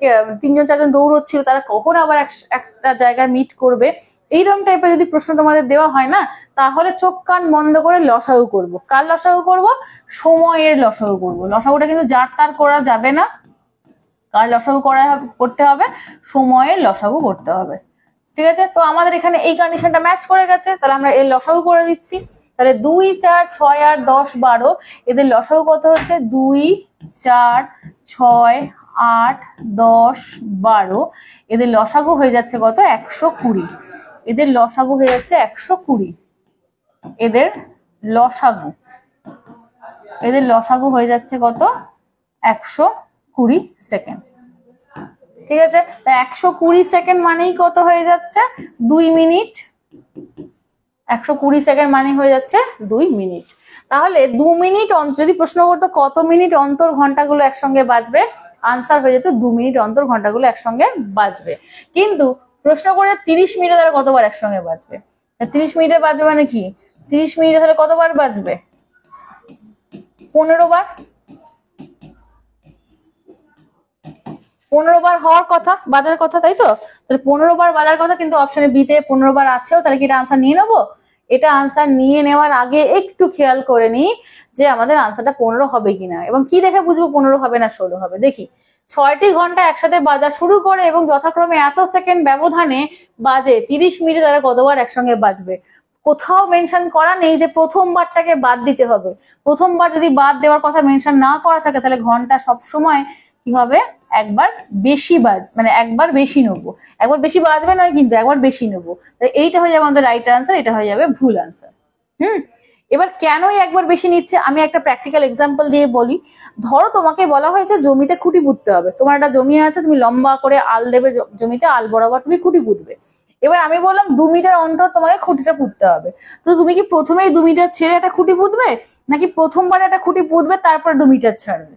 3জন 4জন দৌড়চ্ছিল তারা কখন আবার একটা জায়গায় মিট করবে, এইরকম টাইপের যদি প্রশ্ন তোমাদের দেওয়া হয় না, তাহলে চোখ কান বন্ধ করে লসাগু করব। কার লসাগু করব? সময়ের লসাগু করব। লসাগুটা কিন্তু যার তার করা যাবে না, কার লসাগু করতে হবে? সময়ের লসাগু করতে হবে। ঠিক আছে, তো আমাদের এখানে এই কন্ডিশনটা ম্যাচ করে গেছে, তাহলে আমরা এর লসাগু করে দিচ্ছি। তাহলে 2, 4, 6, 8, 10, 12 এদের লসাগু কত হচ্ছে? 2, 4, 6, 8, 10, 12 এদের লসাগু হয়ে যাচ্ছে কত? 120। এদের লসাগু হয়ে যাচ্ছে 120। এদের লসাগু হয়ে যাচ্ছে কত? 120 সেকেন্ড। ঠিক আছে, 120 সেকেন্ড মানেই কত হয়ে যাচ্ছে? 2 মিনিট। 120 সেকেন্ড মানে হয়ে যাচ্ছে 2 মিনিট। তাহলে 2 মিনিট যদি প্রশ্ন করতো কত মিনিট অন্তর ঘন্টাগুলো একসঙ্গে বাজবে, আনসার হয়ে যেত 2 মিনিট অন্তর ঘন্টাগুলো একসঙ্গে বাজবে। কিন্তু প্রশ্ন করে 30 মিনিটে তাহলে কতবার একসঙ্গে বাজবে? 30 মিনিটে বাজবে মানে কি, 30 মিনিটে তাহলে কতবার বাজবে? 15 বার। 15 বার হওয়ার কথা, বাজার কথা, তাই তো? তাহলে 15 বার বাজার কথা, কিন্তু অপশনে বিতে 15 বার আছেও, তাহলে কি এটা আনসার নিয়ে নেবো? এটা আনসার নিয়ে নেওয়ার আগে একটু খেয়াল করে নি যে আমাদের আনসারটা 15 হবে কিনা, এবং কি দেখে বুঝবো 15 হবে না 16 হবে? দেখি 6টি ঘন্টা একসাথে বাজা শুরু করে এবং যথাক্রমে এত সেকেন্ড ব্যবধানে বাজে 30 মিনিটে তারা কতবার একসঙ্গে বাজবে। কোথাও মেনশন করা নেই যে প্রথমবারটাকে বাদ দিতে হবে। প্রথমবার যদি বাদ দেওয়ার কথা মেনশন না করা থাকে তাহলে ঘন্টা সবসময় কি হবে, একবার বেশি মানে একবার বেশি নেবো। একবার বেশি বাজবে নয়, কিন্তু একবার বেশি নেবো। এইটা হয়ে যাবে আমাদের রাইট আনসার, এটা হয়ে যাবে ভুল আনসার। এবার কেনই একবার বেশি নিচ্ছে আমি একটা প্র্যাকটিক্যাল এক্সাম্পল দিয়ে বলি। ধরো তোমাকে বলা হয়েছে জমিতে খুঁটি পুঁততে হবে। তোমার একটা জমি আছে, তুমি লম্বা করে আল দেবে জমিতে, আল বরাবর তুমি খুঁটি পুঁতবে। এবার আমি বললাম 2 মিটার অন্তর তোমাকে খুঁটিটা পুঁততে হবে। তো তুমি কি প্রথমেই 2 মিটার ছেড়ে একটা খুঁটি পুঁতবে, নাকি প্রথমবার একটা খুঁটি পুঁতবে তারপর 2 মিটার ছাড়বে?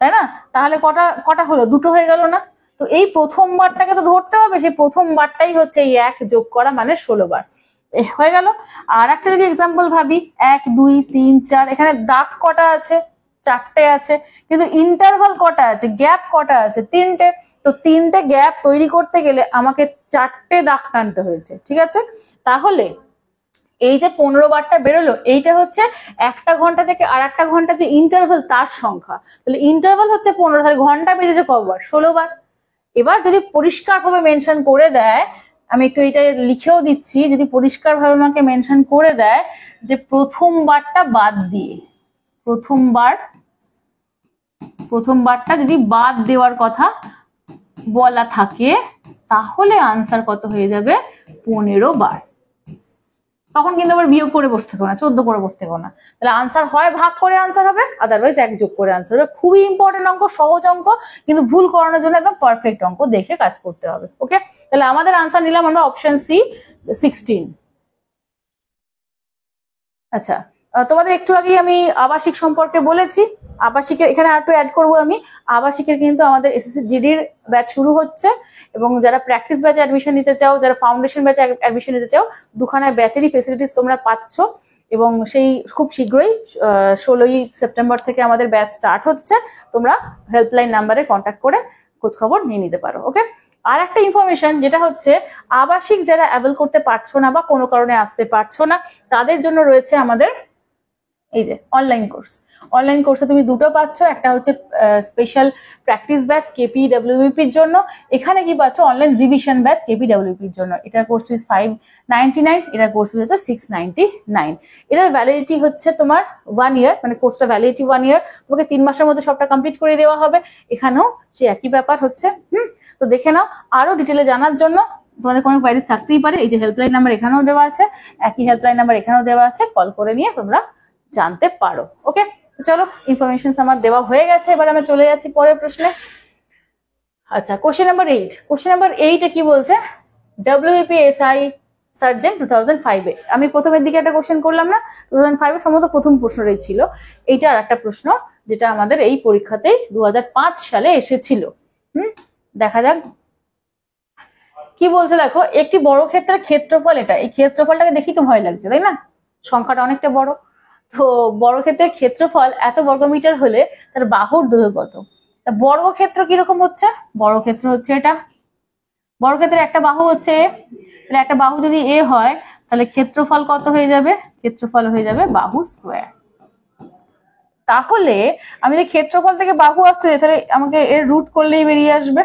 তাই না? তাহলে কটা কটা হলো, দুটো হয়ে গেল না? তো এই প্রথমবারটাকে তো ধরতে হবে, সেই প্রথমবারটাই হচ্ছে এই 1 যোগ করা মানে 16 বার। হয়ে গেল। আর একটা যদি এক্সাম্পল ভাবি, 1 2 3 4, এখানে দাগ কটা আছে? 4টে আছে। কিন্তু ইন্টারভাল কটা আছে, গ্যাপ কটা আছে? 3টে। তো 3টে গ্যাপ তৈরি করতে গেলে আমাকে 4টে দাগ টানতে হয়েছে, ঠিক আছে? তাহলে এই যে 15 বারটা বেরোলো, এইটা হচ্ছে একটা ঘন্টা থেকে আর একটা ঘন্টা যে ইন্টারভাল তার সংখ্যা। তাহলে ইন্টারভাল হচ্ছে 15, তাহলে ঘন্টা বেজেছে কবার? 16 বার। এবার যদি পরিষ্কার ভাবে মেনশন করে দেয়, আমি একটু এটা লিখেও দিচ্ছি, যদি পরিষ্কার ভাবে আমাকে মেনশন করে দেয় যে প্রথমবারটা বাদ দিয়ে, প্রথমবারটা যদি বাদ দেওয়ার কথা বলা থাকে, তাহলে আনসার কত হয়ে যাবে? 15 বার। তখন কিন্তু আবার বিয়োগ করে বসতে থেকো না, 14 করে বসতে থেকো না। তাহলে আনসার হয় ভাগ করে আনসার হবে, আদারওয়াইজ 1 যোগ করে আনসার হবে। খুবই ইম্পর্টেন্ট অঙ্ক, সহজ অঙ্ক, কিন্তু ভুল করানোর জন্য একদম পারফেক্ট অঙ্ক দেখে কাজ করতে হবে। ওকে, তাহলে আমাদের আনসার নিলাম আমরা অপশন সি, 16। আচ্ছা, তোমাদের একটু আগেই আমি আবাসিক সম্পর্কে বলেছি। আবাসিকের এখানে আর একটু অ্যাড করবো আমি। আবাসিকের কিন্তু আমাদের এসএসসি জিডির ব্যাচ শুরু হচ্ছে, এবং যারা প্র্যাকটিস ব্যাচে অ্যাডমিশন নিতে চাও, যারা ফাউন্ডেশন ব্যাচে অ্যাডমিশন নিতে চাও, দুখানা ব্যাচেরই ফেসিলিটিস তোমরা পাচ্ছ। এবং সেই খুব শীঘ্রই 16ই সেপ্টেম্বর থেকে আমাদের ব্যাচ স্টার্ট হচ্ছে। তোমরা হেল্পলাইন নাম্বারে কন্ট্যাক্ট করে খোঁজ খবর নিয়ে নিতে পারো। ওকে, আর একটা ইনফরমেশন যেটা হচ্ছে, আবাসিক যারা অ্যাভেল করতে পারছো না বা কোনো কারণে আসতে পারছো না, তাদের জন্য রয়েছে আমাদের এই যে অনলাইন কোর্স। অনলাইন কোর্সে তুমি দুটো পাচ্ছ, একটা হচ্ছে স্পেশাল প্র্যাকটিস ব্যাচ কেপিডব্লিউপির জন্য, এখানে কি পাচ্ছ অনলাইন রিভিশন ব্যাচ কেপিডব্লিউপির জন্য। এটার কোর্স ফিস 599, এটার কোর্স ফিস হচ্ছে 699। এটার ভ্যালিডিটি হচ্ছে তোমার 1 ইয়ার, মানে কোর্সটা ভ্যালিডিটি 1 ইয়ার। তোমাকে 3 মাসের মধ্যে সবটা কমপ্লিট করে দেওয়া হবে। এখানেও সে একই ব্যাপার হচ্ছে। তো দেখে নাও। আরো ডিটেলে জানার জন্য তোমাদের কোনো কোয়ারিজ থাকতেই পারে, এই যে হেল্পলাইন নাম্বার এখানেও দেওয়া আছে, একই হেল্পলাইন নাম্বার এখানেও দেওয়া আছে, কল করে নিয়ে তোমরা জানতে পারো। ওকে, চলো ইনফরমেশন আমার দেওয়া হয়ে গেছে, এবার আমরা চলে যাচ্ছি পরের প্রশ্নে। আচ্ছা, কোশ্চেন নাম্বার 8। কোশ্চেন নাম্বার 8 কি বলছে? WBPSI সার্জেন্ট 2005-এ। আমি প্রথমের দিকে একটা কোশ্চেন করলাম না, 2005-এ সম্ভবত প্রথম প্রশ্নটাই ছিল। এইটা আর একটা প্রশ্ন যেটা আমাদের এই পরীক্ষাতেই 2005 সালে এসেছিল। দেখা যাক কি বলছে। দেখো, একটি বড় ক্ষেত্রের ক্ষেত্রফল এটা। এই ক্ষেত্রফলটাকে দেখি তো ভয় লাগছে, তাই না? সংখ্যাটা অনেকটা বড়। তো বড় ক্ষেত্রের ক্ষেত্রফল এত বর্গমিটার হলে তার বাহুর দৈর্ঘ্য কত? বর্গক্ষেত্র কিরকম হচ্ছে? বর্গক্ষেত্র হচ্ছে এটা। বর্গক্ষেত্রের একটা বাহু হচ্ছে এ, তাহলে একটা বাহু যদি এ হয় তাহলে ক্ষেত্রফল কত হয়ে যাবে? ক্ষেত্রফল হয়ে যাবে বাহু স্কোয়ার। তাহলে আমি যদি ক্ষেত্রফল থেকে বাহু আসতে যাই, তাহলে আমাকে এর রুট করলেই বেরিয়ে আসবে।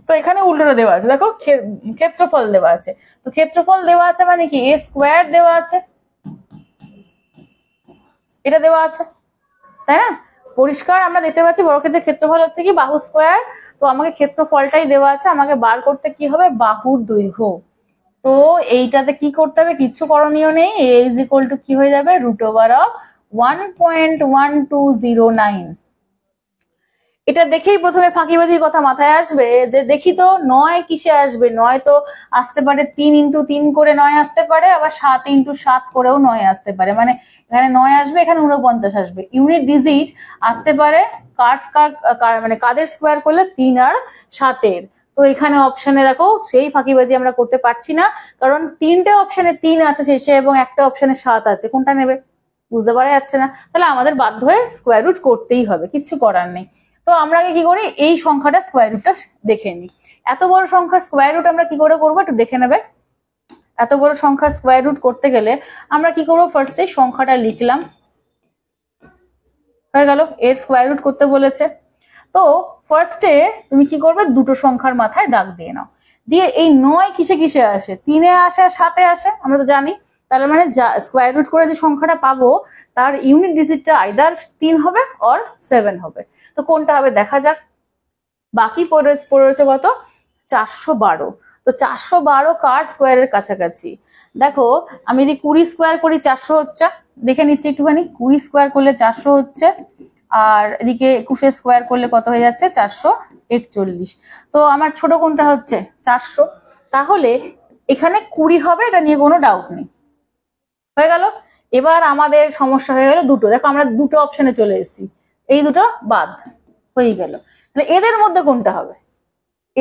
তো এখানে উল্টোটা দেওয়া আছে, দেখো ক্ষেত্রফল দেওয়া আছে। তো ক্ষেত্রফল দেওয়া আছে মানে কি, এ স্কোয়ার দেওয়া আছে, এটা দেওয়া আছে, তাই না? পরিষ্কার আমরা দেখতে পাচ্ছি বর্গক্ষেত্রের ক্ষেত্রফল হচ্ছে কি বাহু স্কোয়ার। তো আমাকে ক্ষেত্রফলটাই দেওয়া আছে, আমাকে বার করতে কি হবে? বাহুর দৈর্ঘ্য। তো এইটাতে কি করতে হবে? কিচ্ছু করণীয় নেই, a ইজ ইকুয়াল টু কি হয়ে যাবে? √1/1209। এটা দেখেই প্রথমে ফাঁকিবাজির কথা মাথায় আসবে যে দেখি তো 9 কিসে আসবে, 9 তো আসতে পারে 3 × 3 করে 9 আসতে পারে, আবার 7 × 7 করেও 9 আসতে পারে, মানে এখানে 9 আসবে, এখানে 49 আসবে। ইউনিট ডিজিট আসতে পারে মানে কাদের স্কোয়ার করলে 3 আর 7-এর। তো এখানে অপশনে দেখো সেই ফাঁকিবাজি আমরা করতে পারছি না, কারণ 3টে অপশনে 3 আছে শেষে এবং একটা অপশনে 7 আছে, কোনটা নেবে বুঝতে পারা যাচ্ছে না। তাহলে আমাদের বাধ্য হয়ে স্কোয়ার রুট করতেই হবে, কিচ্ছু করার নেই। তো আমরা আগে কি করি, এই সংখ্যাটা স্কোয়ার রুটটা দেখে নিই। এত বড় সংখ্যার স্কোয়ার রুট আমরা কি করে করবো একটু দেখে নেবে। এত বড় সংখ্যার স্কোয়ার রুট করতে গেলে আমরা কি করবো, ফার্স্টে সংখ্যাটা লিখলাম, হয়ে গেল। এর স্কোয়ার রুট করতে বলেছে, তো ফার্স্টে তুমি কি করবে, দুটো সংখ্যার মাথায় দাগ দিয়ে নাও, দিয়ে এই 9 কিসে কিসে আসে, 3-এ আসে আর 7-এ আসে, আমরা তো জানি। তাহলে মানে স্কোয়ার রুট করে যে সংখ্যাটা পাবো তার ইউনিট ডিজিটটা আইদার 3 হবে অর 7 হবে। তো কোনটা হবে দেখা যাক। বাকি পড়েছে কত, 412। তো 412 কার স্কোয়ারের কাছাকাছি, দেখো আমি যদি 20 স্কোয়ার করি 400 হচ্ছে, দেখে নিচ্ছি একটুখানি, 20 স্কোয়ার করলে 400 হচ্ছে, আর এদিকে 21 স্কোয়ার করলে কত হয়ে যাচ্ছে, 441। তো আমার ছোট কোনটা হচ্ছে 400, তাহলে এখানে 20 হবে, এটা নিয়ে কোনো ডাউট নেই, হয়ে গেল। এবার আমাদের সমস্যা হয়ে গেল দুটো, দেখো আমরা দুটো অপশনে চলে এসেছি, এই দুটো বাদ হয়ে গেল। তাহলে এদের মধ্যে কোনটা হবে,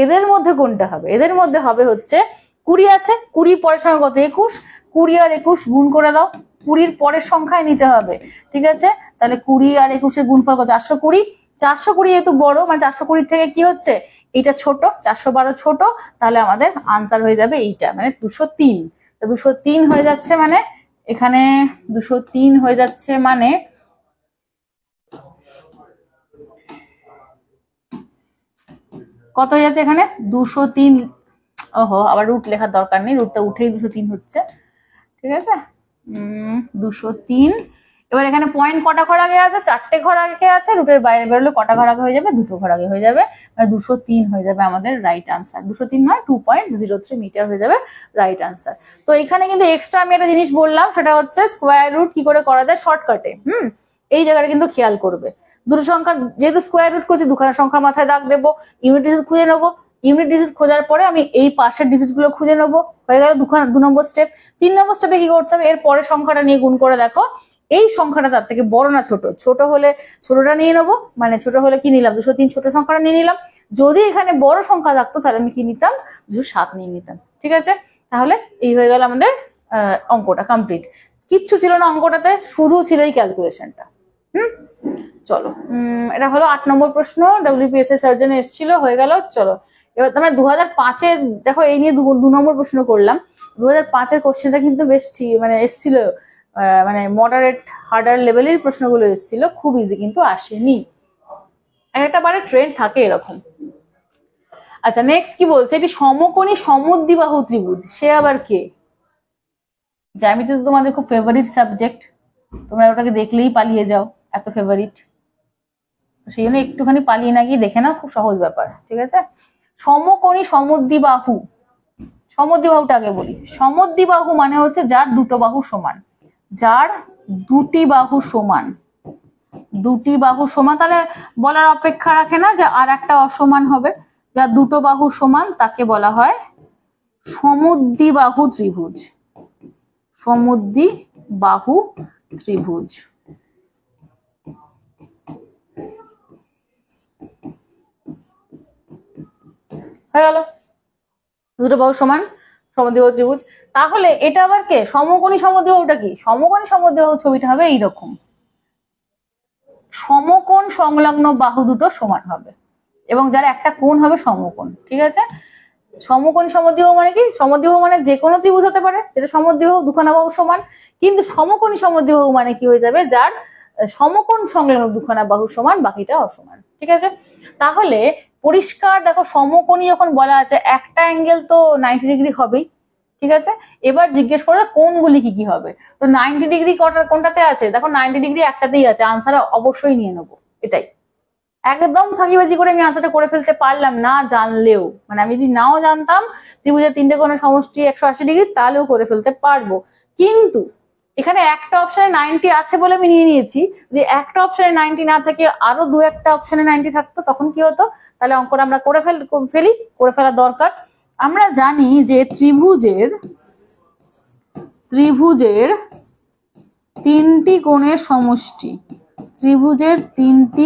এদের মধ্যে কোনটা হবে, এদের মধ্যে হবে হচ্ছে 20 আছে, 20 পরের সঙ্গে কত 21, 20 আর 21 গুণ করে দাও, 20-র পরের সংখ্যায় নিতে হবে, ঠিক আছে। তাহলে 20 আর 21-এর গুণফল কত, 420। 420 যেহেতু বড়, মানে 420 থেকে কি হচ্ছে এইটা ছোট, 412 ছোট, তাহলে আমাদের আনসার হয়ে যাবে এইটা, মানে 203। 203 হয়ে যাচ্ছে, মানে এখানে 203 হয়ে যাচ্ছে, মানে কত হয়ে যাচ্ছে এখানে 203। ওহো, আবার রুট লেখার দরকার নেই, রুটটা উঠেই 203 হচ্ছে, ঠিক আছে। 203। এবার এখানে পয়েন্ট কটা ঘর আগে আছে, 4টে ঘর আগে আছে, রুটের বাইরে বেরোলে কটা ঘর আগে হয়ে যাবে, 2টো ঘর আগে হয়ে যাবে, মানে 203 হয়ে যাবে আমাদের রাইট আনসার। 203 নয় 2.03 মিটার হয়ে যাবে রাইট আনসার। তো এখানে কিন্তু এক্সট্রা আমি একটা জিনিস বললাম, সেটা হচ্ছে স্কোয়ার রুট কি করে করা যায় শর্টকাটে। এই জায়গাটা কিন্তু খেয়াল করবে, দুটো সংখ্যা যেহেতু স্কোয়ার রুট করছি, দুখানা সংখ্যার মাথায় দাগ দেবো, ইউনিট ডিজিট খুঁজে নেবো, ইউনিট ডিজিট খোঁজার পরে আমি এই পাশের ডিজিট গুলো খুঁজে নেবো, হয়ে গেল 2 নম্বর স্টেপ। 3 নম্বর স্টেপে কি করতে হবে, এর পরের সংখ্যাটা নিয়ে গুণ করে দেখো এই সংখ্যাটা তার থেকে বড় না ছোট, ছোট হলে ছোটটা নিয়ে নেবো, মানে ছোট হলে কি নিলাম 203, ছোট সংখ্যাটা নিয়ে নিলাম। যদি এখানে বড় সংখ্যা থাকতো তাহলে আমি কি নিতাম, 207 নিয়ে নিতাম, ঠিক আছে। তাহলে এই হয়ে গেল আমাদের অঙ্কটা কমপ্লিট, কিচ্ছু ছিল না অঙ্কটাতে, শুধু ছিল এই ক্যালকুলেশনটা। চলো, এটা হলো 8 নম্বর প্রশ্ন, WPSC সার্জনে এসেছিল, হয়ে গেল। চলো এবার তোমরা 2005-এর দেখো, এই নিয়ে 2 নম্বর প্রশ্ন করলাম। 2005-এর কোশ্চেনটা কিন্তু বেশ মানে এসেছিল, মানে মডারেট হার্ডার লেভেলের প্রশ্নগুলো এসেছিল, খুব ইজি কিন্তু আসেনি, একটা বারে ট্রেন্ড থাকে এরকম। আচ্ছা নেক্সট কি বলছে, এটি সমকোণী সমদ্বিবাহু ত্রিভুজ, সে আবার কে? জ্যামিতি তো তোমাদের খুব ফেভারিট সাবজেক্ট, তোমরা ওটাকে দেখলেই পালিয়ে যাও, এত ফেভারিট, তো সেই জন্য একটুখানি পালিয়ে না গিয়ে দেখে নাও, খুব সহজ ব্যাপার, ঠিক আছে। সমকোণী সমদ্বিবাহু, সমদ্বিবাহুটা আগে বলি। সমদ্বিবাহু মানে হচ্ছে যার দুটো বাহু সমান, যার দুটি বাহু সমান, দুটি বাহু সমান, তাহলে বলার অপেক্ষা রাখে না যে আর একটা অসমান হবে, যার দুটো বাহু সমান তাকে বলা হয় সমদ্বিবাহু ত্রিভুজ, সমদ্বিবাহু ত্রিভুজ। হয়ে গেল, দুটো বাহু সমান সমদ্বিবাহু ত্রিভুজ। তাহলে এটা আবার কে, সমকোণী সমদ্বিবাহুটা কি, সমকোণী সমদ্বিবাহু ছবিটা হবে এইরকম, সমকোণ সংলগ্ন বাহু দুটো সমান হবে এবং যার একটা কোণ হবে সমকোণ, ঠিক আছে। সমকোণী সমদ্বিবাহু মানে কি, সমদ্বিবাহু মানে যে কোনো ত্রিভুজ হতে পারে যেটা সমদ্বিবাহু, দুখানা বাহু সমান, কিন্তু সমকোণী সমদ্বিবাহু মানে কি হয়ে যাবে, যার সমকোণ সংলগ্ন দুখানা বাহু সমান, বাকিটা অসমান, ঠিক আছে। তাহলে পরিষ্কার দেখো, সমকোণী যখন বলা আছে একটা অ্যাঙ্গেল তো 90 ডিগ্রি হবেই, ঠিক আছে। এবার জিজ্ঞেস করে কোণগুলি কি কি হবে, তো 90 ডিগ্রি কোনটাতে আছে, দেখো 90 ডিগ্রি একটাতেই আছে, আনসার অবশ্যই নিয়ে নেবো, এটাই। একদম ফাঁকিবাজি করে আমি আনসারটা করে ফেলতে পারলাম না জানলেও, মানে আমি যদি নাও জানতাম ত্রিভুজের 3টে কোণের সমষ্টি 180 ডিগ্রি, তাহলেও করে ফেলতে পারবো, কিন্তু এখানে একটা অপশনে 90 আছে বলে আমি নিয়ে নিয়েছি, যে একটা অপশনে 90 না থেকে আরো দু একটা অপশনে 90 থাকতো তখন কি হতো? তাহলে অঙ্কটা আমরা করে ফেলা দরকার। আমরা জানি যে ত্রিভুজের তিনটি কোণের সমষ্টি, ত্রিভুজের তিনটি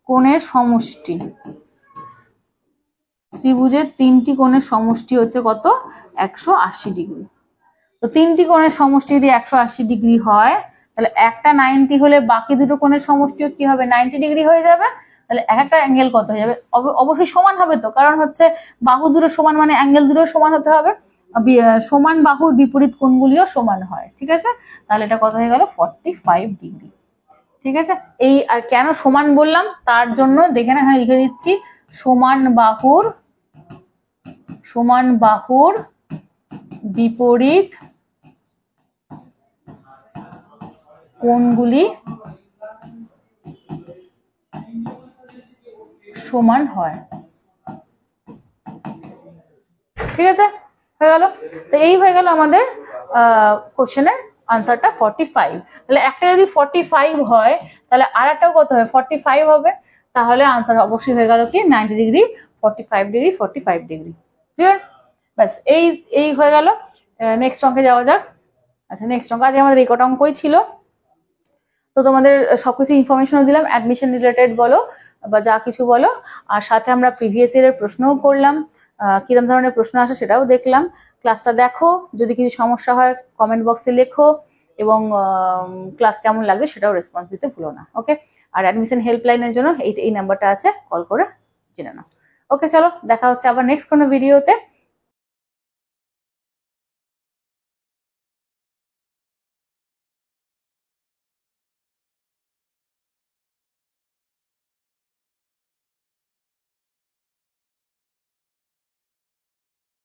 কোণের সমষ্টি, ত্রিভুজের তিনটি কোণের সমষ্টি হচ্ছে কত? 180 ডিগ্রি। তো তিনটি কোণের সমষ্টি যদি 180 ডিগ্রি হয়, তাহলে একটা 90 হলে বাকি দুটো কোণের সমষ্টিও কি হবে? 90 ডিগ্রি হয়ে যাবে। তাহলে একটা অ্যাঙ্গেল কত হয়ে যাবে? অবশ্যই সমান হবে তো, কারণ হচ্ছে বাহু দুটো সমান মানে অ্যাঙ্গেল দুটো সমান হতে হবে। সমান বাহুর বিপরীত কোণগুলিও সমান হয়, ঠিক আছে? তাহলে এটা কত হয়ে গেল? 45 ডিগ্রি। ঠিক আছে, এই আর কেন সমান বললাম তার জন্য দেখে না, হ্যাঁ লিখে দিচ্ছি, সমান বাহুর বিপরীত কোণগুলি সমান হয়। ঠিক আছে, হয়ে গেল। তো এই হয়ে গেল আমাদের কোশ্চেনের আনসারটা 45। তাহলে একটা যদি 45 হয়, তাহলে আর একটাও কত হবে? 45 হবে। তাহলে আনসার অবশ্যই হয়ে গেল কি 90 ডিগ্রি, 45 ডিগ্রি, 45 ডিগ্রি। ক্লিয়ার? ব্যাস, এই হয়ে গেল। নেক্সট অঙ্কে যাওয়া যাক। আচ্ছা, নেক্সট অঙ্ক আজকে আমাদের এই কটা অঙ্কই ছিল। তো তোমাদের সবকিছু ইনফরমেশনও দিলাম, অ্যাডমিশন রিলেটেড বলো বা যা কিছু বলো, আর সাথে আমরা প্রিভিয়াস ইয়ারের প্রশ্নও করলাম, কিরকম ধরনের প্রশ্ন আসে সেটাও দেখলাম। ক্লাসটা দেখো, যদি কিছু সমস্যা হয় কমেন্ট বক্সে লেখো, এবং ক্লাস কেমন লাগবে সেটাও রেসপন্স দিতে ভুলো না। ওকে, আর অ্যাডমিশন হেল্পলাইনের জন্য এই নাম্বারটা আছে, কল করে জেনে নাও। ওকে, চলো দেখা হচ্ছে আবার নেক্সট কোনো ভিডিওতে।